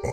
The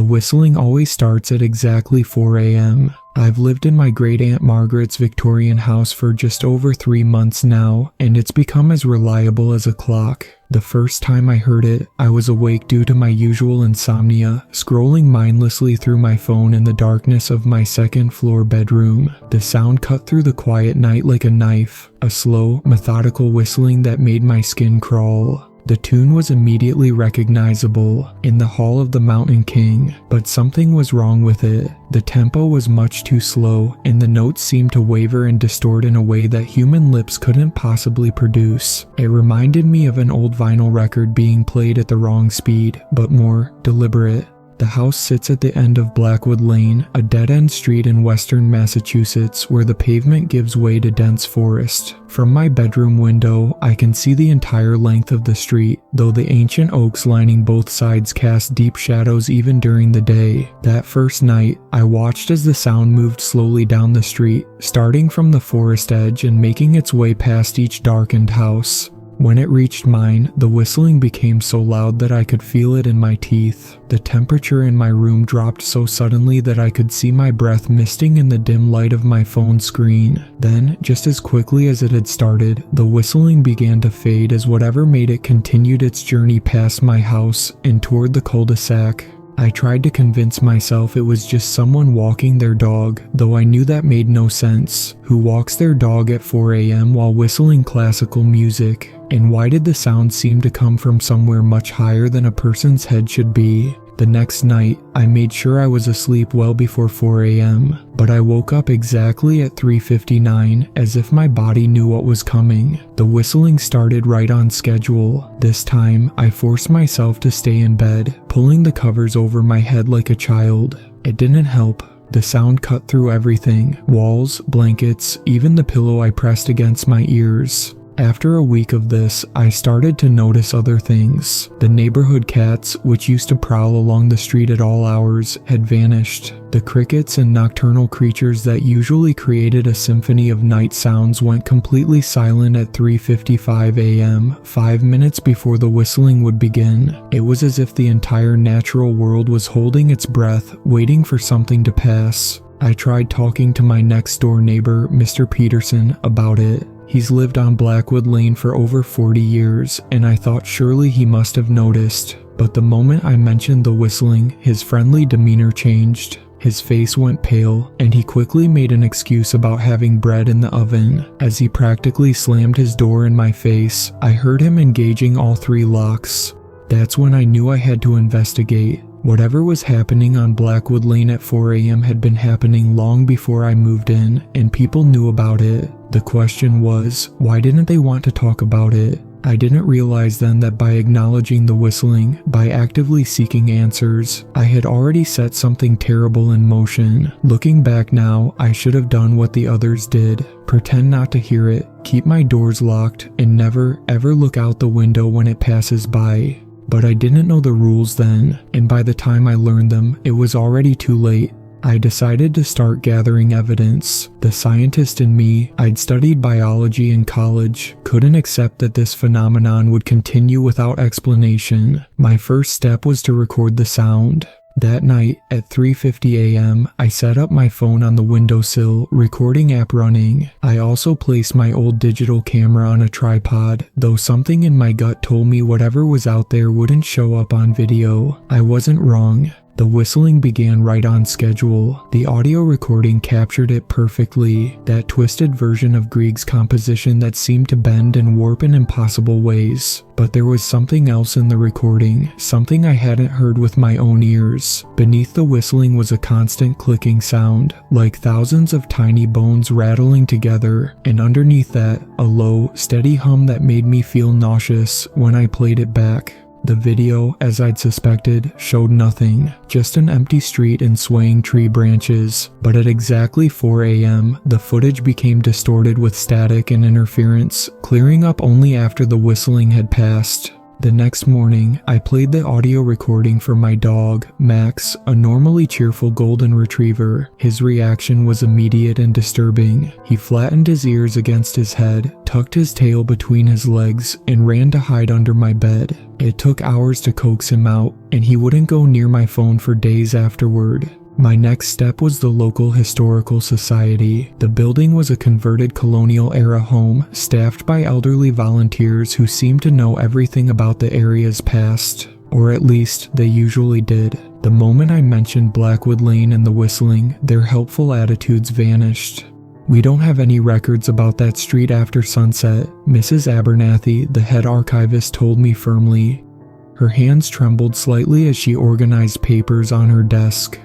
whistling always starts at exactly 4 a.m. I've lived in my great-aunt Margaret's Victorian house for just over 3 months now, and it's become as reliable as a clock. The first time I heard it, I was awake due to my usual insomnia, scrolling mindlessly through my phone in the darkness of my second-floor bedroom. The sound cut through the quiet night like a knife, a slow, methodical whistling that made my skin crawl. The tune was immediately recognizable, In the Hall of the Mountain King, but something was wrong with it. The tempo was much too slow, and the notes seemed to waver and distort in a way that human lips couldn't possibly produce. It reminded me of an old vinyl record being played at the wrong speed, but more deliberate. The house sits at the end of Blackwood Lane, a dead-end street in western Massachusetts where the pavement gives way to dense forest. From my bedroom window, I can see the entire length of the street, though the ancient oaks lining both sides cast deep shadows even during the day. That first night, I watched as the sound moved slowly down the street, starting from the forest edge and making its way past each darkened house. When it reached mine, the whistling became so loud that I could feel it in my teeth. The temperature in my room dropped so suddenly that I could see my breath misting in the dim light of my phone screen. Then, just as quickly as it had started, the whistling began to fade as whatever made it continued its journey past my house and toward the cul-de-sac. I tried to convince myself it was just someone walking their dog, though I knew that made no sense. Who walks their dog at 4 a.m. while whistling classical music? And why did the sound seem to come from somewhere much higher than a person's head should be? The next night, I made sure I was asleep well before 4 a.m., but I woke up exactly at 3:59, as if my body knew what was coming. The whistling started right on schedule. This time, I forced myself to stay in bed, pulling the covers over my head like a child. It didn't help. The sound cut through everything: walls, blankets, even the pillow I pressed against my ears. After a week of this, I started to notice other things. The neighborhood cats, which used to prowl along the street at all hours, had vanished. The crickets and nocturnal creatures that usually created a symphony of night sounds went completely silent at 3:55 a.m., 5 minutes before the whistling would begin. It was as if the entire natural world was holding its breath, waiting for something to pass. I tried talking to my next-door neighbor, Mr. Peterson, about it. He's lived on Blackwood Lane for over 40 years, and I thought surely he must have noticed. But the moment I mentioned the whistling, his friendly demeanor changed. His face went pale, and he quickly made an excuse about having bread in the oven. As he practically slammed his door in my face, I heard him engaging all 3 locks. That's when I knew I had to investigate. Whatever was happening on Blackwood Lane at 4 a.m. had been happening long before I moved in, and people knew about it. The question was, why didn't they want to talk about it? I didn't realize then that by acknowledging the whistling, by actively seeking answers, I had already set something terrible in motion. Looking back now, I should have done what the others did. Pretend not to hear it, keep my doors locked, and never, ever look out the window when it passes by. But I didn't know the rules then, and by the time I learned them, it was already too late. I decided to start gathering evidence. The scientist in me, I'd studied biology in college, couldn't accept that this phenomenon would continue without explanation. My first step was to record the sound. That night, at 3:50 a.m., I set up my phone on the windowsill, recording app running. I also placed my old digital camera on a tripod, though something in my gut told me whatever was out there wouldn't show up on video. I wasn't wrong. The whistling began right on schedule. The audio recording captured it perfectly, that twisted version of Grieg's composition that seemed to bend and warp in impossible ways. But there was something else in the recording, something I hadn't heard with my own ears. Beneath the whistling was a constant clicking sound, like thousands of tiny bones rattling together, and underneath that, a low, steady hum that made me feel nauseous when I played it back. The video, as I'd suspected, showed nothing, just an empty street and swaying tree branches. But at exactly 4 a.m., the footage became distorted with static and interference, clearing up only after the whistling had passed. The next morning, I played the audio recording for my dog, Max, a normally cheerful golden retriever. His reaction was immediate and disturbing. He flattened his ears against his head, tucked his tail between his legs, and ran to hide under my bed. It took hours to coax him out, and he wouldn't go near my phone for days afterward. My next step was the local historical society. The building was a converted colonial-era home, staffed by elderly volunteers who seemed to know everything about the area's past. Or at least, they usually did. The moment I mentioned Blackwood Lane and the whistling, their helpful attitudes vanished. "We don't have any records about that street after sunset," Mrs. Abernathy, the head archivist, told me firmly. Her hands trembled slightly as she organized papers on her desk.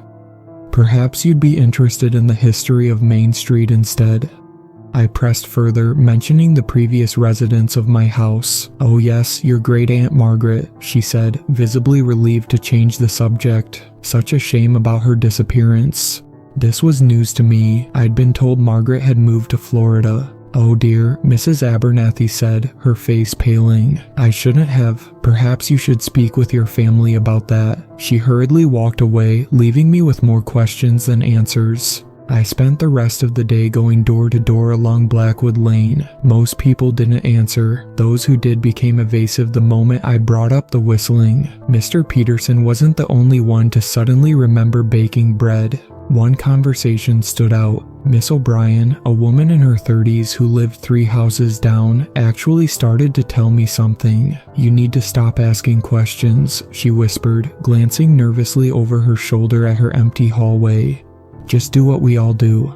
"Perhaps you'd be interested in the history of Main Street instead." I pressed further, mentioning the previous residents of my house. "Oh yes, your great-aunt Margaret," she said, visibly relieved to change the subject. Such a shame about her disappearance. This was news to me. I'd been told Margaret had moved to Florida. "Oh dear," Mrs. Abernathy said, her face paling. "I shouldn't have. Perhaps you should speak with your family about that." She hurriedly walked away, leaving me with more questions than answers. I spent the rest of the day going door to door along Blackwood Lane. Most people didn't answer. Those who did became evasive the moment I brought up the whistling. Mr. Peterson wasn't the only one to suddenly remember baking bread. One conversation stood out. Miss O'Brien, a woman in her 30s who lived 3 houses down, actually started to tell me something. "You need to stop asking questions," she whispered, glancing nervously over her shoulder at her empty hallway. "Just do what we all do.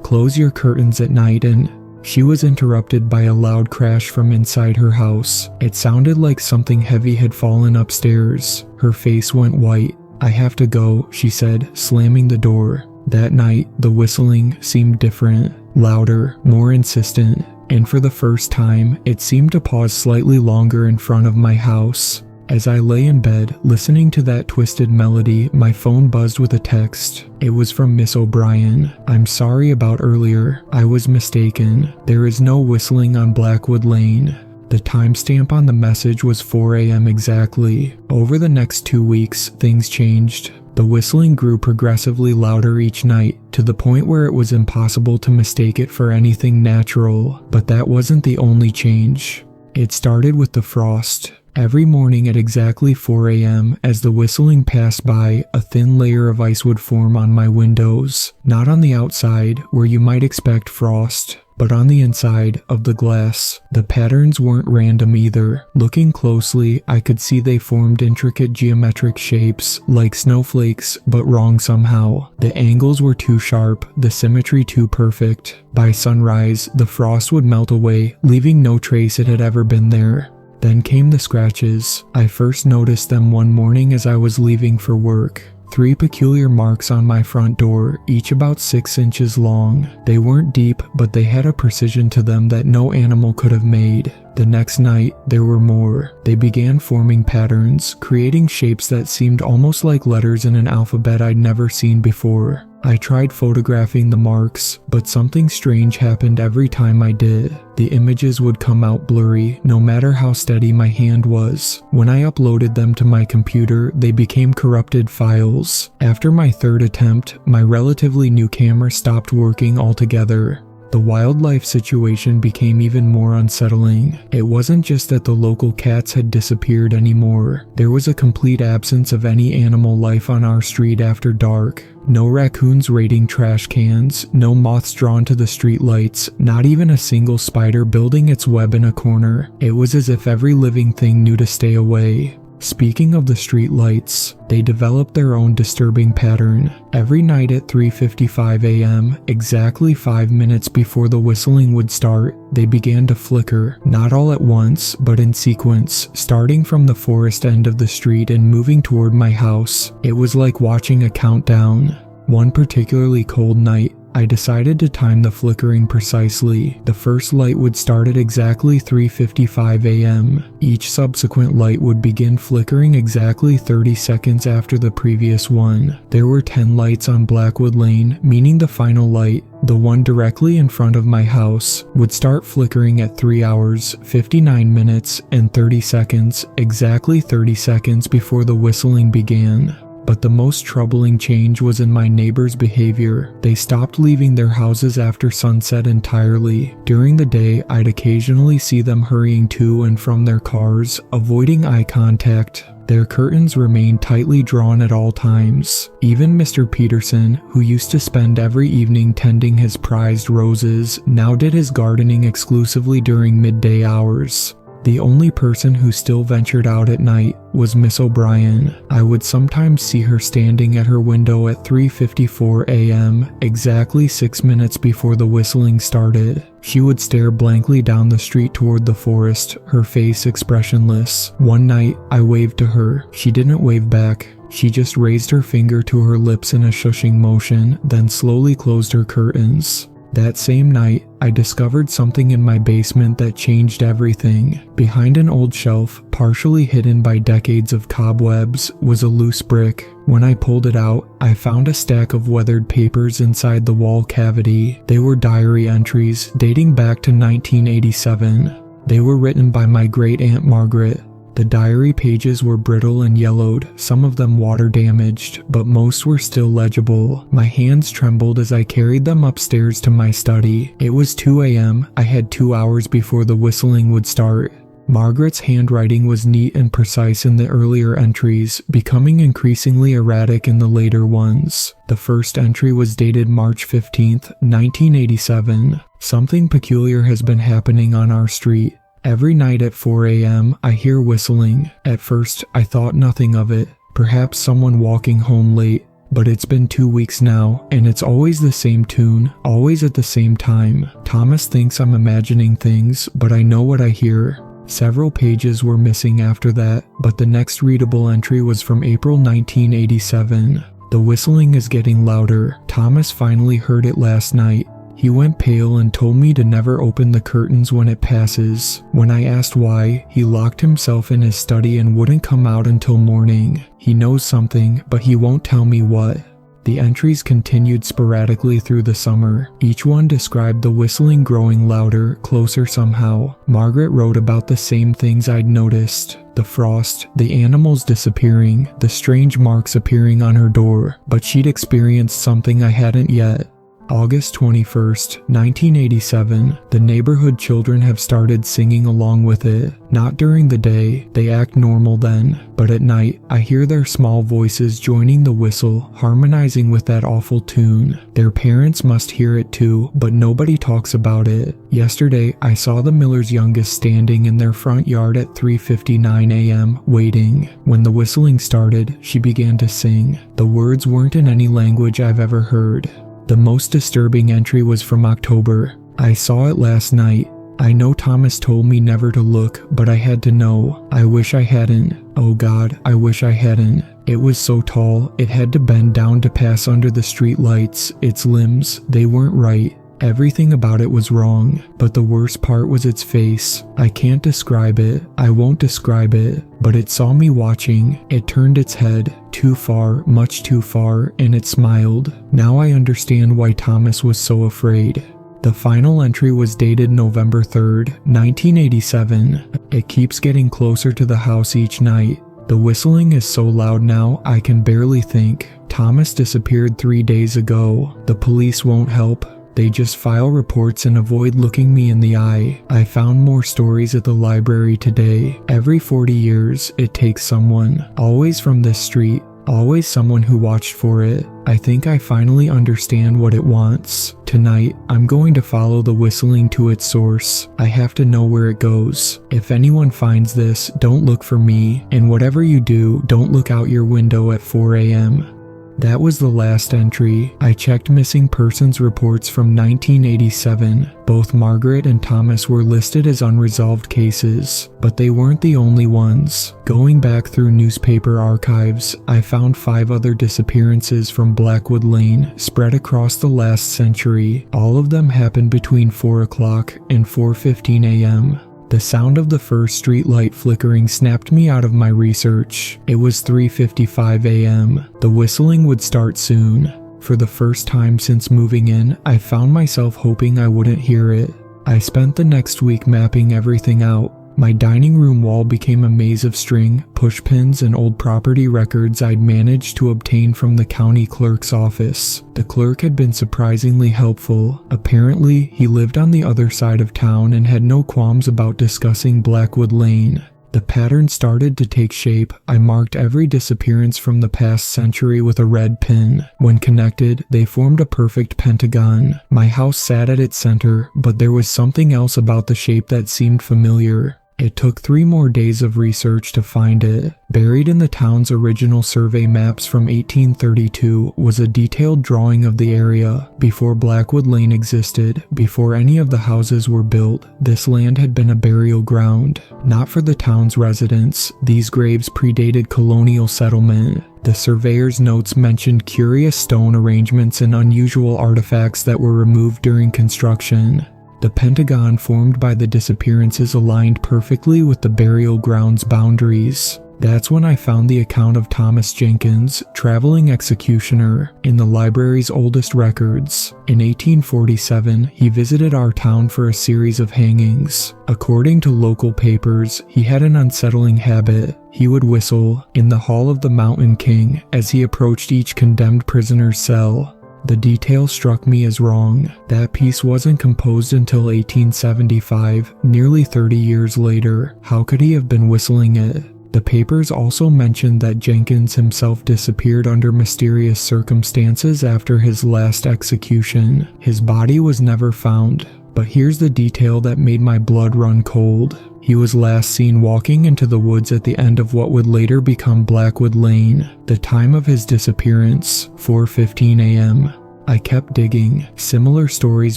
Close your curtains at night and—" She was interrupted by a loud crash from inside her house. It sounded like something heavy had fallen upstairs. Her face went white. "I have to go," she said, slamming the door. That night, the whistling seemed different, louder, more insistent, and for the first time, it seemed to pause slightly longer in front of my house. As I lay in bed, listening to that twisted melody, my phone buzzed with a text. It was from Miss O'Brien. "I'm sorry about earlier. I was mistaken. There is no whistling on Blackwood Lane." The timestamp on the message was 4 a.m. exactly. Over the next 2 weeks, things changed. The whistling grew progressively louder each night, to the point where it was impossible to mistake it for anything natural. But that wasn't the only change. It started with the frost. Every morning at exactly 4 a.m., as the whistling passed by, a thin layer of ice would form on my windows. Not on the outside, where you might expect frost, but on the inside of the glass. The patterns weren't random either. Looking closely, I could see they formed intricate geometric shapes, like snowflakes, but wrong somehow. The angles were too sharp, the symmetry too perfect. By sunrise, the frost would melt away, leaving no trace it had ever been there. Then came the scratches. I first noticed them one morning as I was leaving for work. 3 peculiar marks on my front door, each about 6 inches long. They weren't deep, but they had a precision to them that no animal could have made. The next night, there were more. They began forming patterns, creating shapes that seemed almost like letters in an alphabet I'd never seen before. I tried photographing the marks, but something strange happened every time I did. The images would come out blurry, no matter how steady my hand was. When I uploaded them to my computer, they became corrupted files. After my 3rd attempt, my relatively new camera stopped working altogether. The wildlife situation became even more unsettling. It wasn't just that the local cats had disappeared anymore. There was a complete absence of any animal life on our street after dark. No raccoons raiding trash cans, no moths drawn to the streetlights, not even a single spider building its web in a corner. It was as if every living thing knew to stay away. Speaking of the streetlights, they developed their own disturbing pattern. Every night at 3:55 a.m., exactly 5 minutes before the whistling would start, they began to flicker, not all at once, but in sequence, starting from the forest end of the street and moving toward my house. It was like watching a countdown. One particularly cold night, I decided to time the flickering precisely. The first light would start at exactly 3:55 a.m. Each subsequent light would begin flickering exactly 30 seconds after the previous one. There were 10 lights on Blackwood Lane, meaning the final light, the one directly in front of my house, would start flickering at 3 hours, 59 minutes, and 30 seconds, exactly 30 seconds before the whistling began. But the most troubling change was in my neighbors' behavior. They stopped leaving their houses after sunset entirely. During the day, I'd occasionally see them hurrying to and from their cars, avoiding eye contact. Their curtains remained tightly drawn at all times. Even Mr. Peterson, who used to spend every evening tending his prized roses, now did his gardening exclusively during midday hours. The only person who still ventured out at night was Miss O'Brien. I would sometimes see her standing at her window at 3:54 a.m., exactly 6 minutes before the whistling started. She would stare blankly down the street toward the forest, her face expressionless. One night, I waved to her. She didn't wave back. She just raised her finger to her lips in a shushing motion, then slowly closed her curtains. That same night, I discovered something in my basement that changed everything. Behind an old shelf, partially hidden by decades of cobwebs, was a loose brick. When I pulled it out, I found a stack of weathered papers inside the wall cavity. They were diary entries dating back to 1987. They were written by my great-aunt Margaret. The diary pages were brittle and yellowed, some of them water damaged, but most were still legible. My hands trembled as I carried them upstairs to my study. It was 2 a.m. I had 2 hours before the whistling would start. Margaret's handwriting was neat and precise in the earlier entries, becoming increasingly erratic in the later ones. The first entry was dated March 15, 1987. Something peculiar has been happening on our street. Every night at 4 a.m., I hear whistling. At first, I thought nothing of it, perhaps someone walking home late, but it's been 2 weeks now, and it's always the same tune, always at the same time. Thomas thinks I'm imagining things, but I know what I hear. Several pages were missing after that, but the next readable entry was from April 1987. The whistling is getting louder. Thomas finally heard it last night. He went pale and told me to never open the curtains when it passes. When I asked why, he locked himself in his study and wouldn't come out until morning. He knows something, but he won't tell me what. The entries continued sporadically through the summer. Each one described the whistling growing louder, closer somehow. Margaret wrote about the same things I'd noticed. The frost, the animals disappearing, the strange marks appearing on her door, but she'd experienced something I hadn't yet. August 21st, 1987, the neighborhood children have started singing along with it. Not during the day, they act normal then, but at night, I hear their small voices joining the whistle, harmonizing with that awful tune. Their parents must hear it too, but nobody talks about it. Yesterday, I saw the Miller's youngest standing in their front yard at 3:59 a.m., waiting. When the whistling started, she began to sing. The words weren't in any language I've ever heard. The most disturbing entry was from October. I saw it last night. I know Thomas told me never to look, but I had to know. I wish I hadn't. Oh God, I wish I hadn't. It was so tall, it had to bend down to pass under the street lights. Its limbs, they weren't right. Everything about it was wrong, but the worst part was its face. I can't describe it, I won't describe it, but it saw me watching. It turned its head, too far, much too far, and it smiled. Now I understand why Thomas was so afraid. The final entry was dated November 3rd, 1987. It keeps getting closer to the house each night. The whistling is so loud now, I can barely think. Thomas disappeared 3 days ago. The police won't help. They just file reports and avoid looking me in the eye. I found more stories at the library today. Every 40 years, it takes someone. Always from this street. Always someone who watched for it. I think I finally understand what it wants. Tonight, I'm going to follow the whistling to its source. I have to know where it goes. If anyone finds this, don't look for me. And whatever you do, don't look out your window at 4 a.m. That was the last entry. I checked missing persons reports from 1987. Both Margaret and Thomas were listed as unresolved cases, but they weren't the only ones. Going back through newspaper archives, I found 5 other disappearances from Blackwood Lane spread across the last century. All of them happened between 4 o'clock and 4:15 a.m. The sound of the first street light flickering snapped me out of my research. It was 3:55 a.m. The whistling would start soon. For the first time since moving in, I found myself hoping I wouldn't hear it. I spent the next week mapping everything out. My dining room wall became a maze of string, pushpins, and old property records I'd managed to obtain from the county clerk's office. The clerk had been surprisingly helpful. Apparently, he lived on the other side of town and had no qualms about discussing Blackwood Lane. The pattern started to take shape. I marked every disappearance from the past century with a red pin. When connected, they formed a perfect pentagon. My house sat at its center, but there was something else about the shape that seemed familiar. It took 3 more days of research to find it. Buried in the town's original survey maps from 1832 was a detailed drawing of the area. Before Blackwood Lane existed, before any of the houses were built, this land had been a burial ground. Not for the town's residents, these graves predated colonial settlement. The surveyor's notes mentioned curious stone arrangements and unusual artifacts that were removed during construction. The pentagon formed by the disappearances aligned perfectly with the burial ground's boundaries. That's when I found the account of Thomas Jenkins, traveling executioner, in the library's oldest records. In 1847, he visited our town for a series of hangings. According to local papers, he had an unsettling habit. He would whistle in the Hall of the Mountain King as he approached each condemned prisoner's cell. The detail struck me as wrong. That piece wasn't composed until 1875, nearly 30 years later. How could he have been whistling it? The papers also mentioned that Jenkins himself disappeared under mysterious circumstances after his last execution. His body was never found. But here's the detail that made my blood run cold. He was last seen walking into the woods at the end of what would later become Blackwood Lane. The time of his disappearance, 4:15 a.m. I kept digging. Similar stories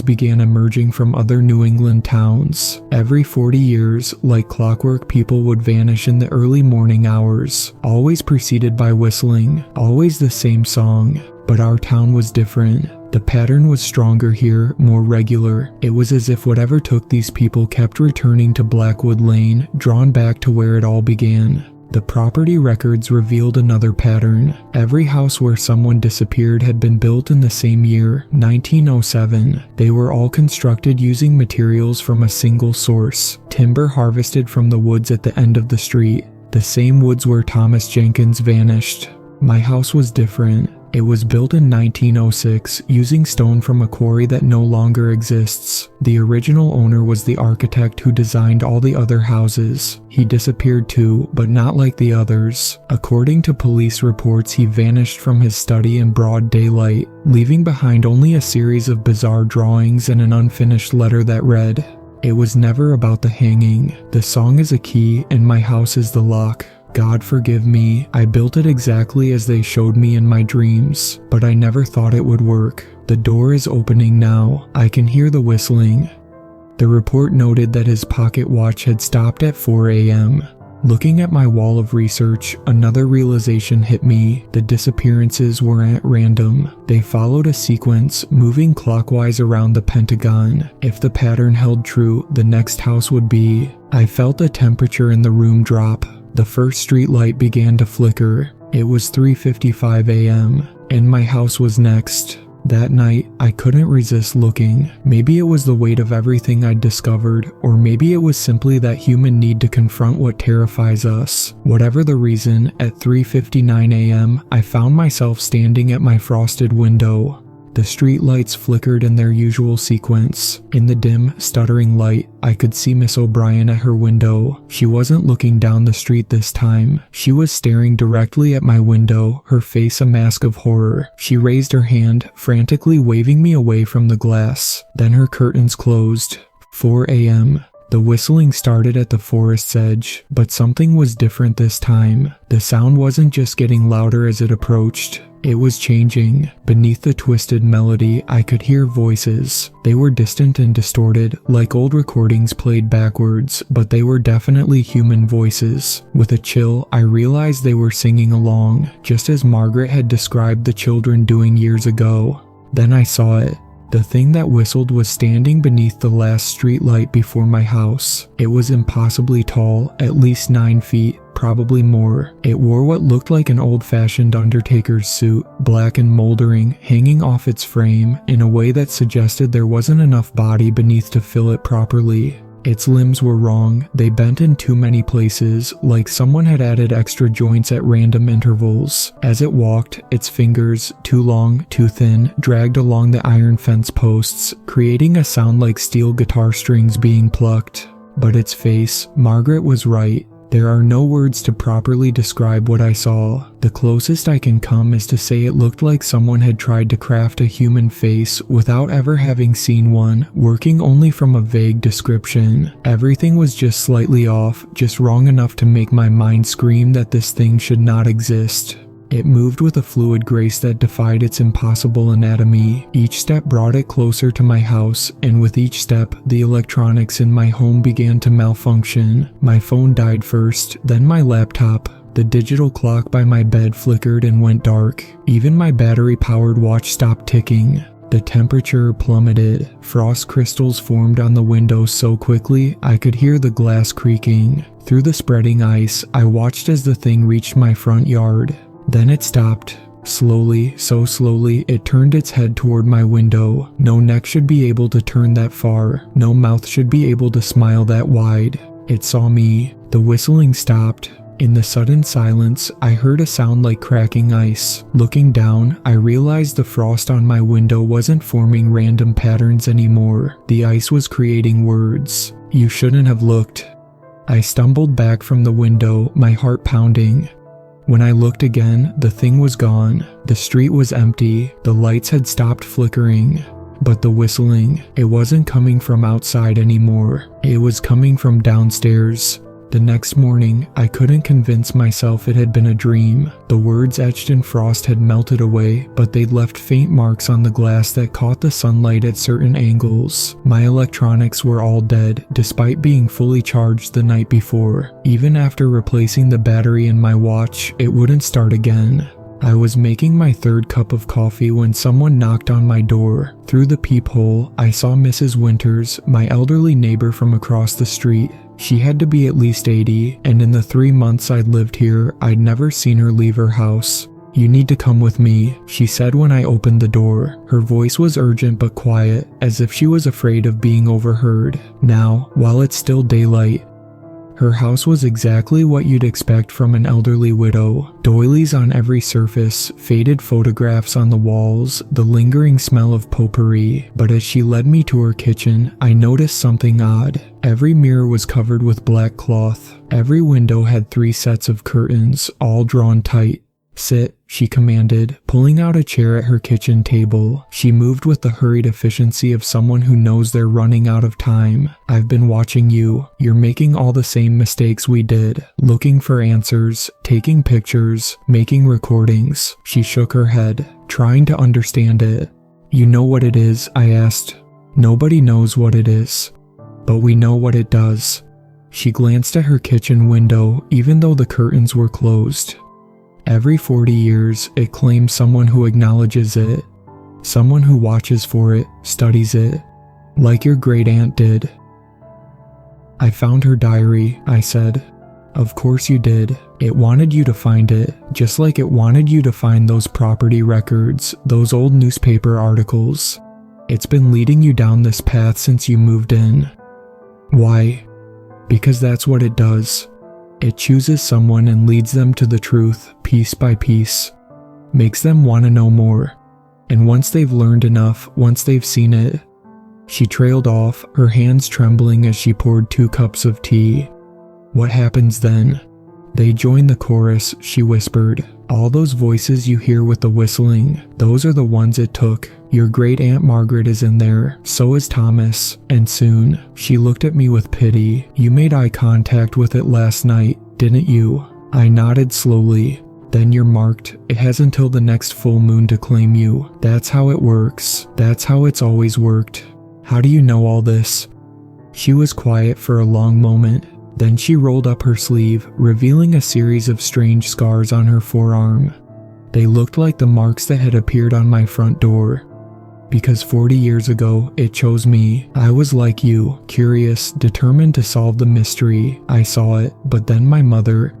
began emerging from other New England towns. Every 40 years, like clockwork, people would vanish in the early morning hours, always preceded by whistling, always the same song. But our town was different. The pattern was stronger here, more regular. It was as if whatever took these people kept returning to Blackwood Lane, drawn back to where it all began. The property records revealed another pattern. Every house where someone disappeared had been built in the same year, 1907. They were all constructed using materials from a single source, timber harvested from the woods at the end of the street, the same woods where Thomas Jenkins vanished. My house was different. It was built in 1906 using stone from a quarry that no longer exists. The original owner was the architect who designed all the other houses. He disappeared too, but not like the others. According to police reports, he vanished from his study in broad daylight, leaving behind only a series of bizarre drawings and an unfinished letter that read, "It was never about the hanging. The song is a key and my house is the lock. God forgive me, I built it exactly as they showed me in my dreams, but I never thought it would work. The door is opening now. I can hear the whistling." The report noted that his pocket watch had stopped at 4 a.m. Looking at my wall of research, another realization hit me. The disappearances weren't at random. They followed a sequence, moving clockwise around the pentagon. If the pattern held true, the next house would be. I felt the temperature in the room drop. The first street light began to flicker. It was 3:55 a.m., and my house was next. That night, I couldn't resist looking. Maybe it was the weight of everything I'd discovered, or maybe it was simply that human need to confront what terrifies us. Whatever the reason, at 3:59 a.m., I found myself standing at my frosted window. The street lights flickered in their usual sequence. In the dim, stuttering light, I could see Miss O'Brien at her window. She wasn't looking down the street this time. She was staring directly at my window, her face a mask of horror. She raised her hand, frantically waving me away from the glass. Then her curtains closed. 4 a.m. The whistling started at the forest's edge, but something was different this time. The sound wasn't just getting louder as it approached. It was changing. Beneath the twisted melody, I could hear voices. They were distant and distorted, like old recordings played backwards, but they were definitely human voices. With a chill, I realized they were singing along, just as Margaret had described the children doing years ago. Then I saw it. The thing that whistled was standing beneath the last streetlight before my house. It was impossibly tall, at least 9 feet, probably more. It wore what looked like an old-fashioned undertaker's suit, black and moldering, hanging off its frame in a way that suggested there wasn't enough body beneath to fill it properly. Its limbs were wrong. They bent in too many places, like someone had added extra joints at random intervals. As it walked, its fingers, too long, too thin, dragged along the iron fence posts, creating a sound like steel guitar strings being plucked. But its face, Margaret was right. There are no words to properly describe what I saw. The closest I can come is to say it looked like someone had tried to craft a human face without ever having seen one, working only from a vague description. Everything was just slightly off, just wrong enough to make my mind scream that this thing should not exist. It moved with a fluid grace that defied its impossible anatomy. Each step brought it closer to my house, and with each step, the electronics in my home began to malfunction. My phone died first, then my laptop. The digital clock by my bed flickered and went dark. Even my battery-powered watch stopped ticking. The temperature plummeted. Frost crystals formed on the window so quickly, I could hear the glass creaking. Through the spreading ice, I watched as the thing reached my front yard. Then it stopped. Slowly, so slowly, it turned its head toward my window. No neck should be able to turn that far. No mouth should be able to smile that wide. It saw me. The whistling stopped. In the sudden silence, I heard a sound like cracking ice. Looking down, I realized the frost on my window wasn't forming random patterns anymore. The ice was creating words. You shouldn't have looked. I stumbled back from the window, my heart pounding. When I looked again, the thing was gone. The street was empty. The lights had stopped flickering. But the whistling, it wasn't coming from outside anymore. It was coming from downstairs. The next morning, I couldn't convince myself it had been a dream. The words etched in frost had melted away, but they'd left faint marks on the glass that caught the sunlight at certain angles. My electronics were all dead, despite being fully charged the night before. Even after replacing the battery in my watch, it wouldn't start again. I was making my third cup of coffee when someone knocked on my door. Through the peephole, I saw Mrs. Winters, my elderly neighbor from across the street. She had to be at least 80, and in the 3 months I'd lived here, I'd never seen her leave her house. "You need to come with me," she said when I opened the door. Her voice was urgent but quiet, as if she was afraid of being overheard. Now, while it's still daylight, her house was exactly what you'd expect from an elderly widow. Doilies on every surface, faded photographs on the walls, the lingering smell of potpourri. But as she led me to her kitchen, I noticed something odd. Every mirror was covered with black cloth. Every window had 3 sets of curtains, all drawn tight. "Sit," she commanded, pulling out a chair at her kitchen table. She moved with the hurried efficiency of someone who knows they're running out of time. "I've been watching you. You're making all the same mistakes we did. Looking for answers, taking pictures, making recordings." She shook her head, trying to understand it. "You know what it is?" I asked. "Nobody knows what it is, but we know what it does." She glanced at her kitchen window, even though the curtains were closed. "Every 40 years, it claims someone who acknowledges it. Someone who watches for it, studies it, like your great-aunt did." "I found her diary," I said. "Of course you did. It wanted you to find it, just like it wanted you to find those property records, those old newspaper articles. It's been leading you down this path since you moved in." "Why?" "Because that's what it does. It chooses someone and leads them to the truth, piece by piece. Makes them want to know more. And once they've learned enough, once they've seen it..." She trailed off, her hands trembling as she poured 2 cups of tea. "What happens then?" "They join the chorus," she whispered. "All those voices you hear with the whistling, those are the ones it took. Your great-aunt Margaret is in there, so is Thomas, and soon." She looked at me with pity. "You made eye contact with it last night, didn't you?" I nodded slowly. Then you're marked. It has until the next full moon to claim you. That's how it works. That's how it's always worked. How do you know all this?" She was quiet for a long moment. Then she rolled up her sleeve, revealing a series of strange scars on her forearm. They looked like the marks that had appeared on my front door. Because 40 years ago, it chose me. I was like you, curious, determined to solve the mystery. I saw it, but then my mother.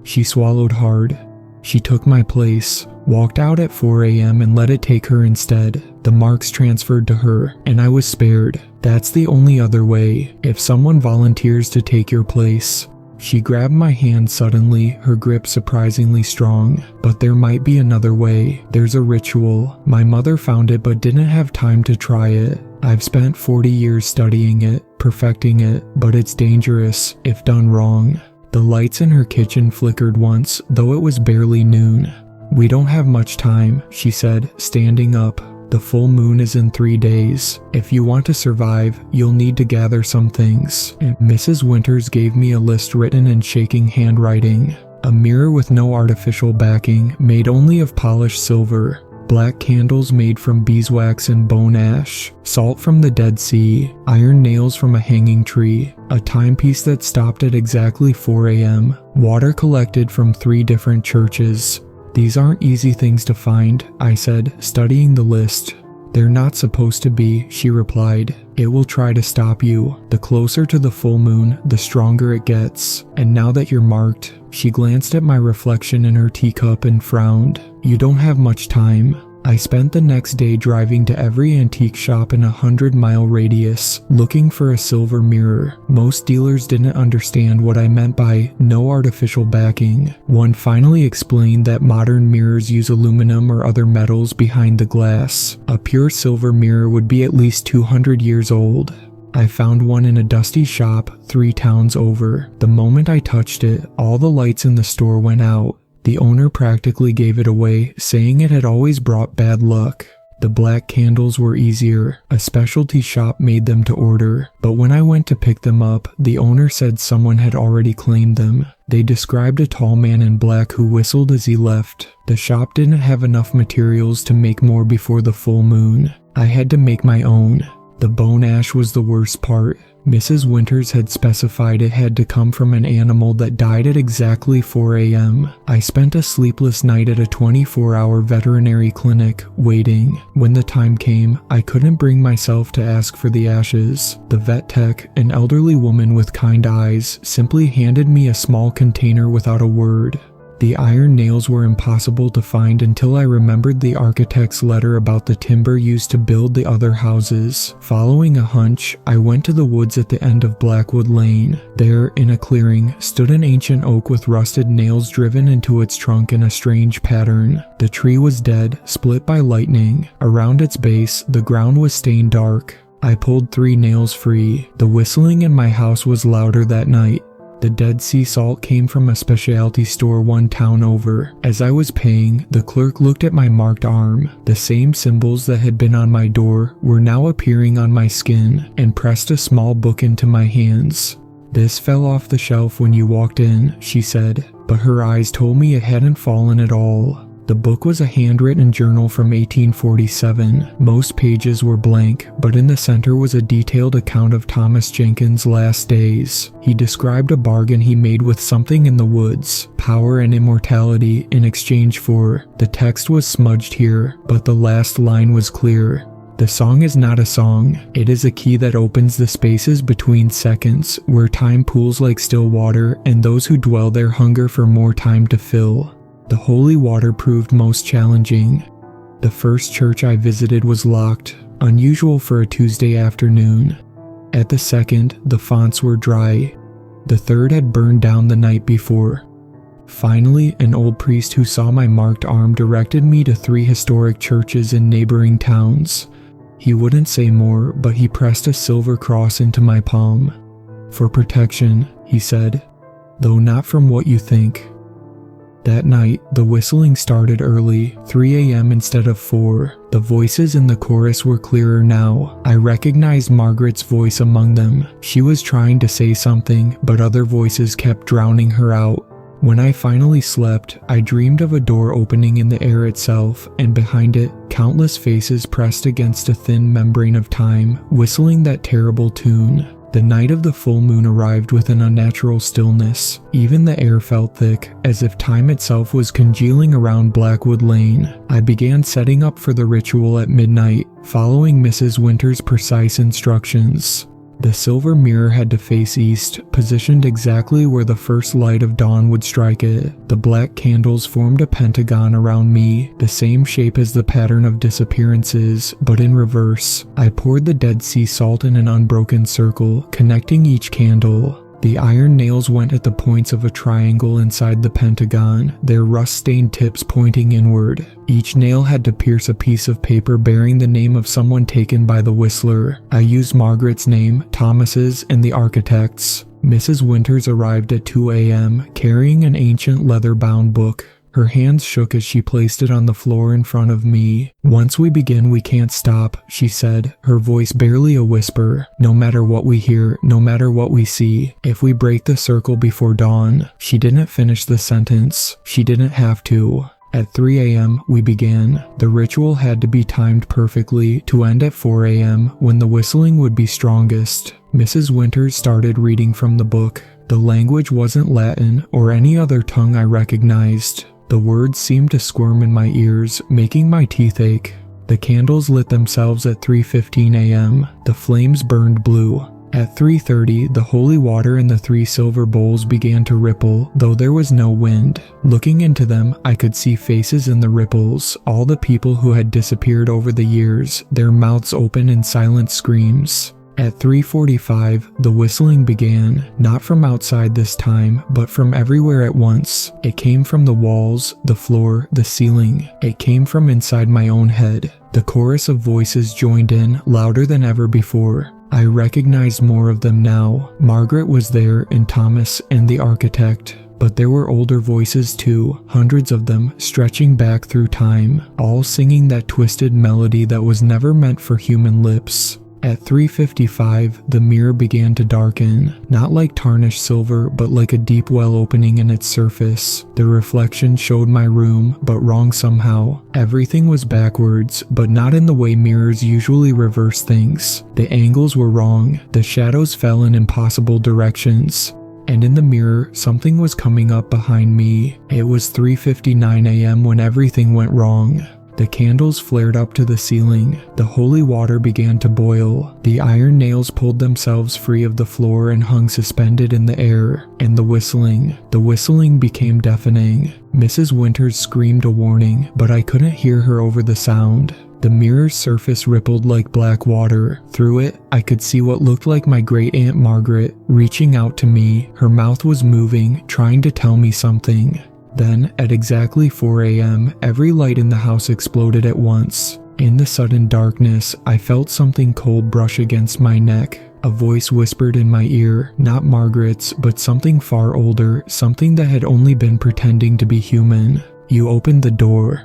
She swallowed hard. She took my place, walked out at 4 a.m. and let it take her instead. The marks transferred to her, and I was spared. That's the only other way, if someone volunteers to take your place. She grabbed my hand suddenly, her grip surprisingly strong. But there might be another way. There's a ritual. My mother found it but didn't have time to try it. I've spent 40 years studying it, perfecting it, but it's dangerous if done wrong. The lights in her kitchen flickered once, though it was barely noon. "We don't have much time," she said, standing up. "The full moon is in 3 days. If you want to survive, you'll need to gather some things." And Mrs. Winters gave me a list written in shaking handwriting. A mirror with no artificial backing, made only of polished silver. Black candles made from beeswax and bone ash. Salt from the Dead Sea. Iron nails from a hanging tree. A timepiece that stopped at exactly 4 a.m. Water collected from 3 different churches. "These aren't easy things to find," I said, studying the list. "They're not supposed to be," she replied. "It will try to stop you. The closer to the full moon, the stronger it gets. And now that you're marked," she glanced at my reflection in her teacup and frowned. "You don't have much time." I spent the next day driving to every antique shop in a 100-mile radius, looking for a silver mirror. Most dealers didn't understand what I meant by no artificial backing. One finally explained that modern mirrors use aluminum or other metals behind the glass. A pure silver mirror would be at least 200 years old. I found one in a dusty shop 3 towns over. The moment I touched it, all the lights in the store went out. The owner practically gave it away, saying it had always brought bad luck. The black candles were easier. A specialty shop made them to order. But when I went to pick them up, the owner said someone had already claimed them. They described a tall man in black who whistled as he left. The shop didn't have enough materials to make more before the full moon. I had to make my own. The bone ash was the worst part. Mrs. Winters had specified it had to come from an animal that died at exactly 4 a.m. I spent a sleepless night at a 24-hour veterinary clinic, waiting. When the time came, I couldn't bring myself to ask for the ashes. The vet tech, an elderly woman with kind eyes, simply handed me a small container without a word. The iron nails were impossible to find until I remembered the architect's letter about the timber used to build the other houses. Following a hunch, I went to the woods at the end of Blackwood Lane. There, in a clearing, stood an ancient oak with rusted nails driven into its trunk in a strange pattern. The tree was dead, split by lightning. Around its base, the ground was stained dark. I pulled 3 nails free. The whistling in my house was louder that night. The Dead Sea salt came from a specialty store 1 town over. As I was paying, the clerk looked at my marked arm. The same symbols that had been on my door were now appearing on my skin, and pressed a small book into my hands. "This fell off the shelf when you walked in," she said, but her eyes told me it hadn't fallen at all. The book was a handwritten journal from 1847. Most pages were blank, but in the center was a detailed account of Thomas Jenkins' last days. He described a bargain he made with something in the woods, power and immortality, in exchange for. The text was smudged here, but the last line was clear. "The song is not a song. It is a key that opens the spaces between seconds, where time pools like still water, and those who dwell there hunger for more time to fill." The holy water proved most challenging. The first church I visited was locked, unusual for a Tuesday afternoon. At the second, the fonts were dry. The third had burned down the night before. Finally, an old priest who saw my marked arm directed me to 3 historic churches in neighboring towns. He wouldn't say more, but he pressed a silver cross into my palm. "For protection," he said, "though not from what you think." That night, the whistling started early, 3 a.m. instead of 4. The voices in the chorus were clearer now. I recognized Margaret's voice among them. She was trying to say something, but other voices kept drowning her out. When I finally slept, I dreamed of a door opening in the air itself, and behind it, countless faces pressed against a thin membrane of time, whistling that terrible tune. The night of the full moon arrived with an unnatural stillness. Even the air felt thick, as if time itself was congealing around Blackwood Lane. I began setting up for the ritual at midnight, following Mrs. Winter's precise instructions. The silver mirror had to face east, positioned exactly where the first light of dawn would strike it. The black candles formed a pentagon around me, the same shape as the pattern of disappearances, but in reverse. I poured the Dead Sea salt in an unbroken circle, connecting each candle. The iron nails went at the points of a triangle inside the pentagon, their rust-stained tips pointing inward. Each nail had to pierce a piece of paper bearing the name of someone taken by the whistler. I used Margaret's name, Thomas's, and the architect's. Mrs. Winters arrived at 2 a.m., carrying an ancient leather-bound book. Her hands shook as she placed it on the floor in front of me. "Once we begin, we can't stop," she said, her voice barely a whisper. "No matter what we hear, no matter what we see, if we break the circle before dawn." She didn't finish the sentence. She didn't have to. At 3 a.m., we began. The ritual had to be timed perfectly to end at 4 a.m., when the whistling would be strongest. Mrs. Winters started reading from the book. The language wasn't Latin or any other tongue I recognized. The words seemed to squirm in my ears, making my teeth ache. The candles lit themselves at 3:15 a.m. The flames burned blue. At 3:30, the holy water in the 3 silver bowls began to ripple, though there was no wind. Looking into them, I could see faces in the ripples, all the people who had disappeared over the years, their mouths open in silent screams. At 3:45, the whistling began, not from outside this time, but from everywhere at once. It came from the walls, the floor, the ceiling. It came from inside my own head. The chorus of voices joined in, louder than ever before. I recognized more of them now. Margaret was there, and Thomas, and the architect. But there were older voices too, hundreds of them, stretching back through time, all singing that twisted melody that was never meant for human lips. At 3:55, the mirror began to darken, not like tarnished silver, but like a deep well opening in its surface. The reflection showed my room, but wrong somehow. Everything was backwards, but not in the way mirrors usually reverse things. The angles were wrong, the shadows fell in impossible directions. And in the mirror, something was coming up behind me. It was 3:59 a.m. when everything went wrong. The candles flared up to the ceiling. The holy water began to boil. The iron nails pulled themselves free of the floor and hung suspended in the air. And the whistling became deafening. Mrs. Winters screamed a warning, but I couldn't hear her over the sound. The mirror's surface rippled like black water. Through it, I could see what looked like my great-aunt Margaret, reaching out to me. Her mouth was moving, trying to tell me something. Then, at exactly 4 a.m., every light in the house exploded at once. In the sudden darkness, I felt something cold brush against my neck. A voice whispered in my ear, not Margaret's, but something far older, something that had only been pretending to be human. "You opened the door."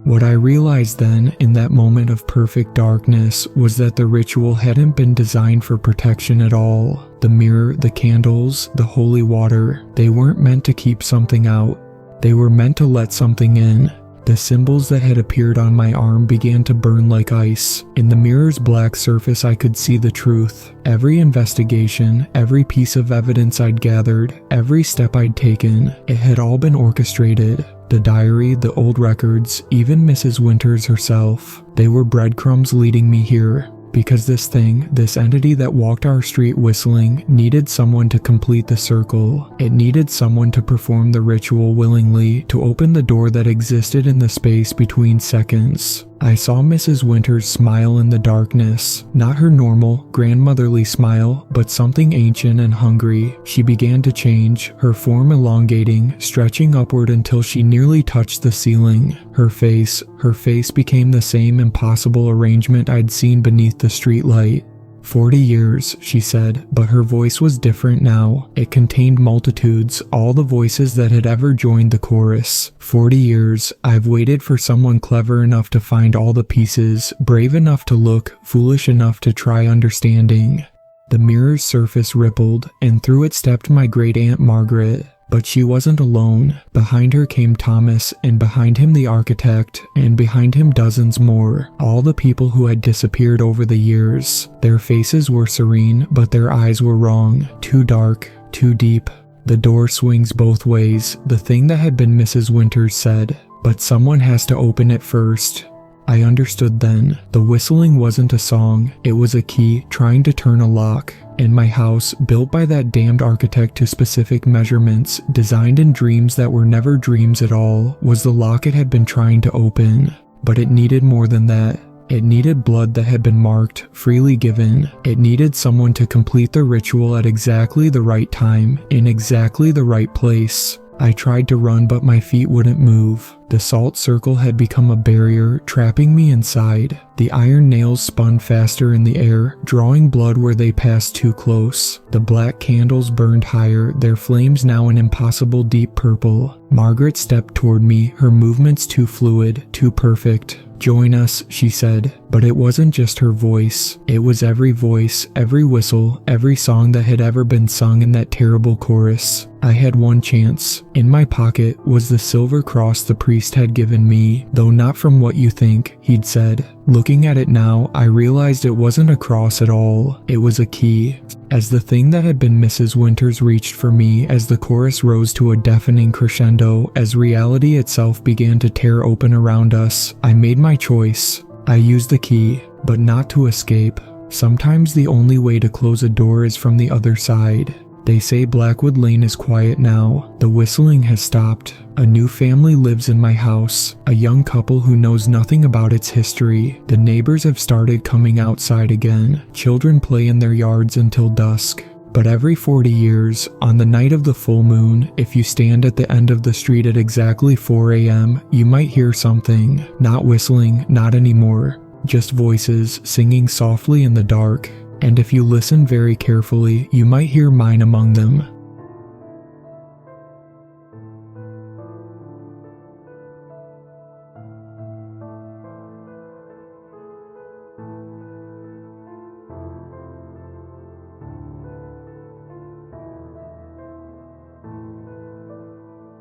What I realized then, in that moment of perfect darkness, was that the ritual hadn't been designed for protection at all. The mirror, the candles, the holy water, they weren't meant to keep something out. They were meant to let something in. The symbols that had appeared on my arm began to burn like ice. In the mirror's black surface, I could see the truth. Every investigation, every piece of evidence I'd gathered, every step I'd taken, it had all been orchestrated. The diary, the old records, even Mrs. Winters herself. They were breadcrumbs leading me here. Because this thing, this entity that walked our street whistling, needed someone to complete the circle. It needed someone to perform the ritual willingly, to open the door that existed in the space between seconds. I saw Mrs. Winters smile in the darkness, not her normal, grandmotherly smile, but something ancient and hungry. She began to change, her form elongating, stretching upward until she nearly touched the ceiling. Her face became the same impossible arrangement I'd seen beneath the streetlight. 40 years, she said, but her voice was different now. It contained multitudes, all the voices that had ever joined the chorus. 40 years, I've waited for someone clever enough to find all the pieces, brave enough to look, foolish enough to try understanding. The mirror's surface rippled, and through it stepped my great-aunt Margaret. But she wasn't alone. Behind her came Thomas, and behind him the architect, and behind him dozens more, all the people who had disappeared over the years. Their faces were serene, but their eyes were wrong, too dark, too deep. The door swings both ways, the thing that had been Mrs. Winters said, but someone has to open it first. I understood then. The whistling wasn't a song, it was a key trying to turn a lock. In my house, built by that damned architect to specific measurements, designed in dreams that were never dreams at all, was the lock it had been trying to open. But it needed more than that. It needed blood that had been marked, freely given. It needed someone to complete the ritual at exactly the right time, in exactly the right place. I tried to run, but my feet wouldn't move. The salt circle had become a barrier, trapping me inside. The iron nails spun faster in the air, drawing blood where they passed too close. The black candles burned higher, their flames now an impossible deep purple. Margaret stepped toward me, her movements too fluid, too perfect. "Join us," she said, but it wasn't just her voice. It was every voice, every whistle, every song that had ever been sung in that terrible chorus. I had one chance. In my pocket was the silver cross the priest had given me, though not from what you think, he'd said. Looking at it now, I realized it wasn't a cross at all. It was a key. As the thing that had been Mrs. Winters reached for me, as the chorus rose to a deafening crescendo, as reality itself began to tear open around us, I made my choice. I used the key, but not to escape. Sometimes the only way to close a door is from the other side. They say Blackwood Lane is quiet now. The whistling has stopped. A new family lives in my house, a young couple who knows nothing about its history. The neighbors have started coming outside again. Children play in their yards until dusk. But every 40 years, on the night of the full moon, if you stand at the end of the street at exactly 4 a.m., you might hear something. Not whistling, not anymore. Just voices singing softly in the dark. And if you listen very carefully, you might hear mine among them.